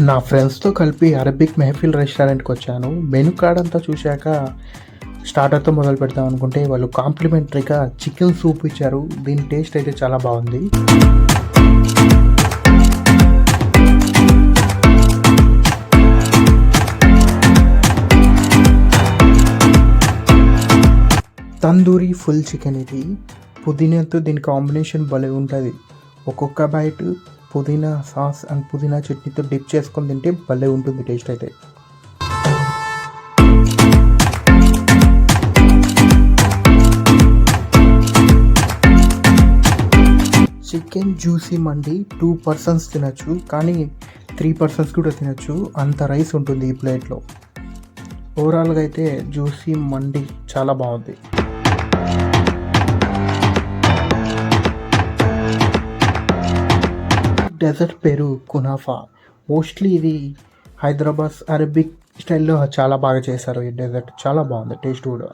నా ఫ్రెండ్స్తో కలిపి అరబిక్ మెహఫిల్ రెస్టారెంట్కి వచ్చాను. మెనూ కార్డ్ అంతా చూశాక స్టార్టర్తో మొదలు పెడతాం అనుకుంటే వాళ్ళు కాంప్లిమెంటరీగా చికెన్ సూప్ ఇచ్చారు. దీని టేస్ట్ అయితే చాలా బాగుంది. తందూరి ఫుల్ చికెన్ ఇది. పుదీనాతో దీని కాంబినేషన్ భలే ఉంటుంది. ఒక్కొక్క బైట్ పుదీనా సాస్ అండ్ పుదీనా చట్నీతో డిప్ చేసుకొని తింటే భలే ఉంటుంది టేస్ట్ అయితే. చికెన్ జ్యూసీ మండి 2 పర్సన్స్ తినచ్చు, కానీ 3 పర్సన్స్ కూడా తినచ్చు. అంత రైస్ ఉంటుంది ఈ ప్లేట్లో. ఓవరాల్గా అయితే జ్యూసీ మండి చాలా బాగుంది. డెజర్ట్ పేరు కునాఫా. మోస్ట్లీ ఇది హైదరాబాద్ అరబిక్ స్టైల్లో చాలా బాగా చేశారు. ఈ డెజర్ట్ చాలా బాగుంది, టేస్ట్ కూడా.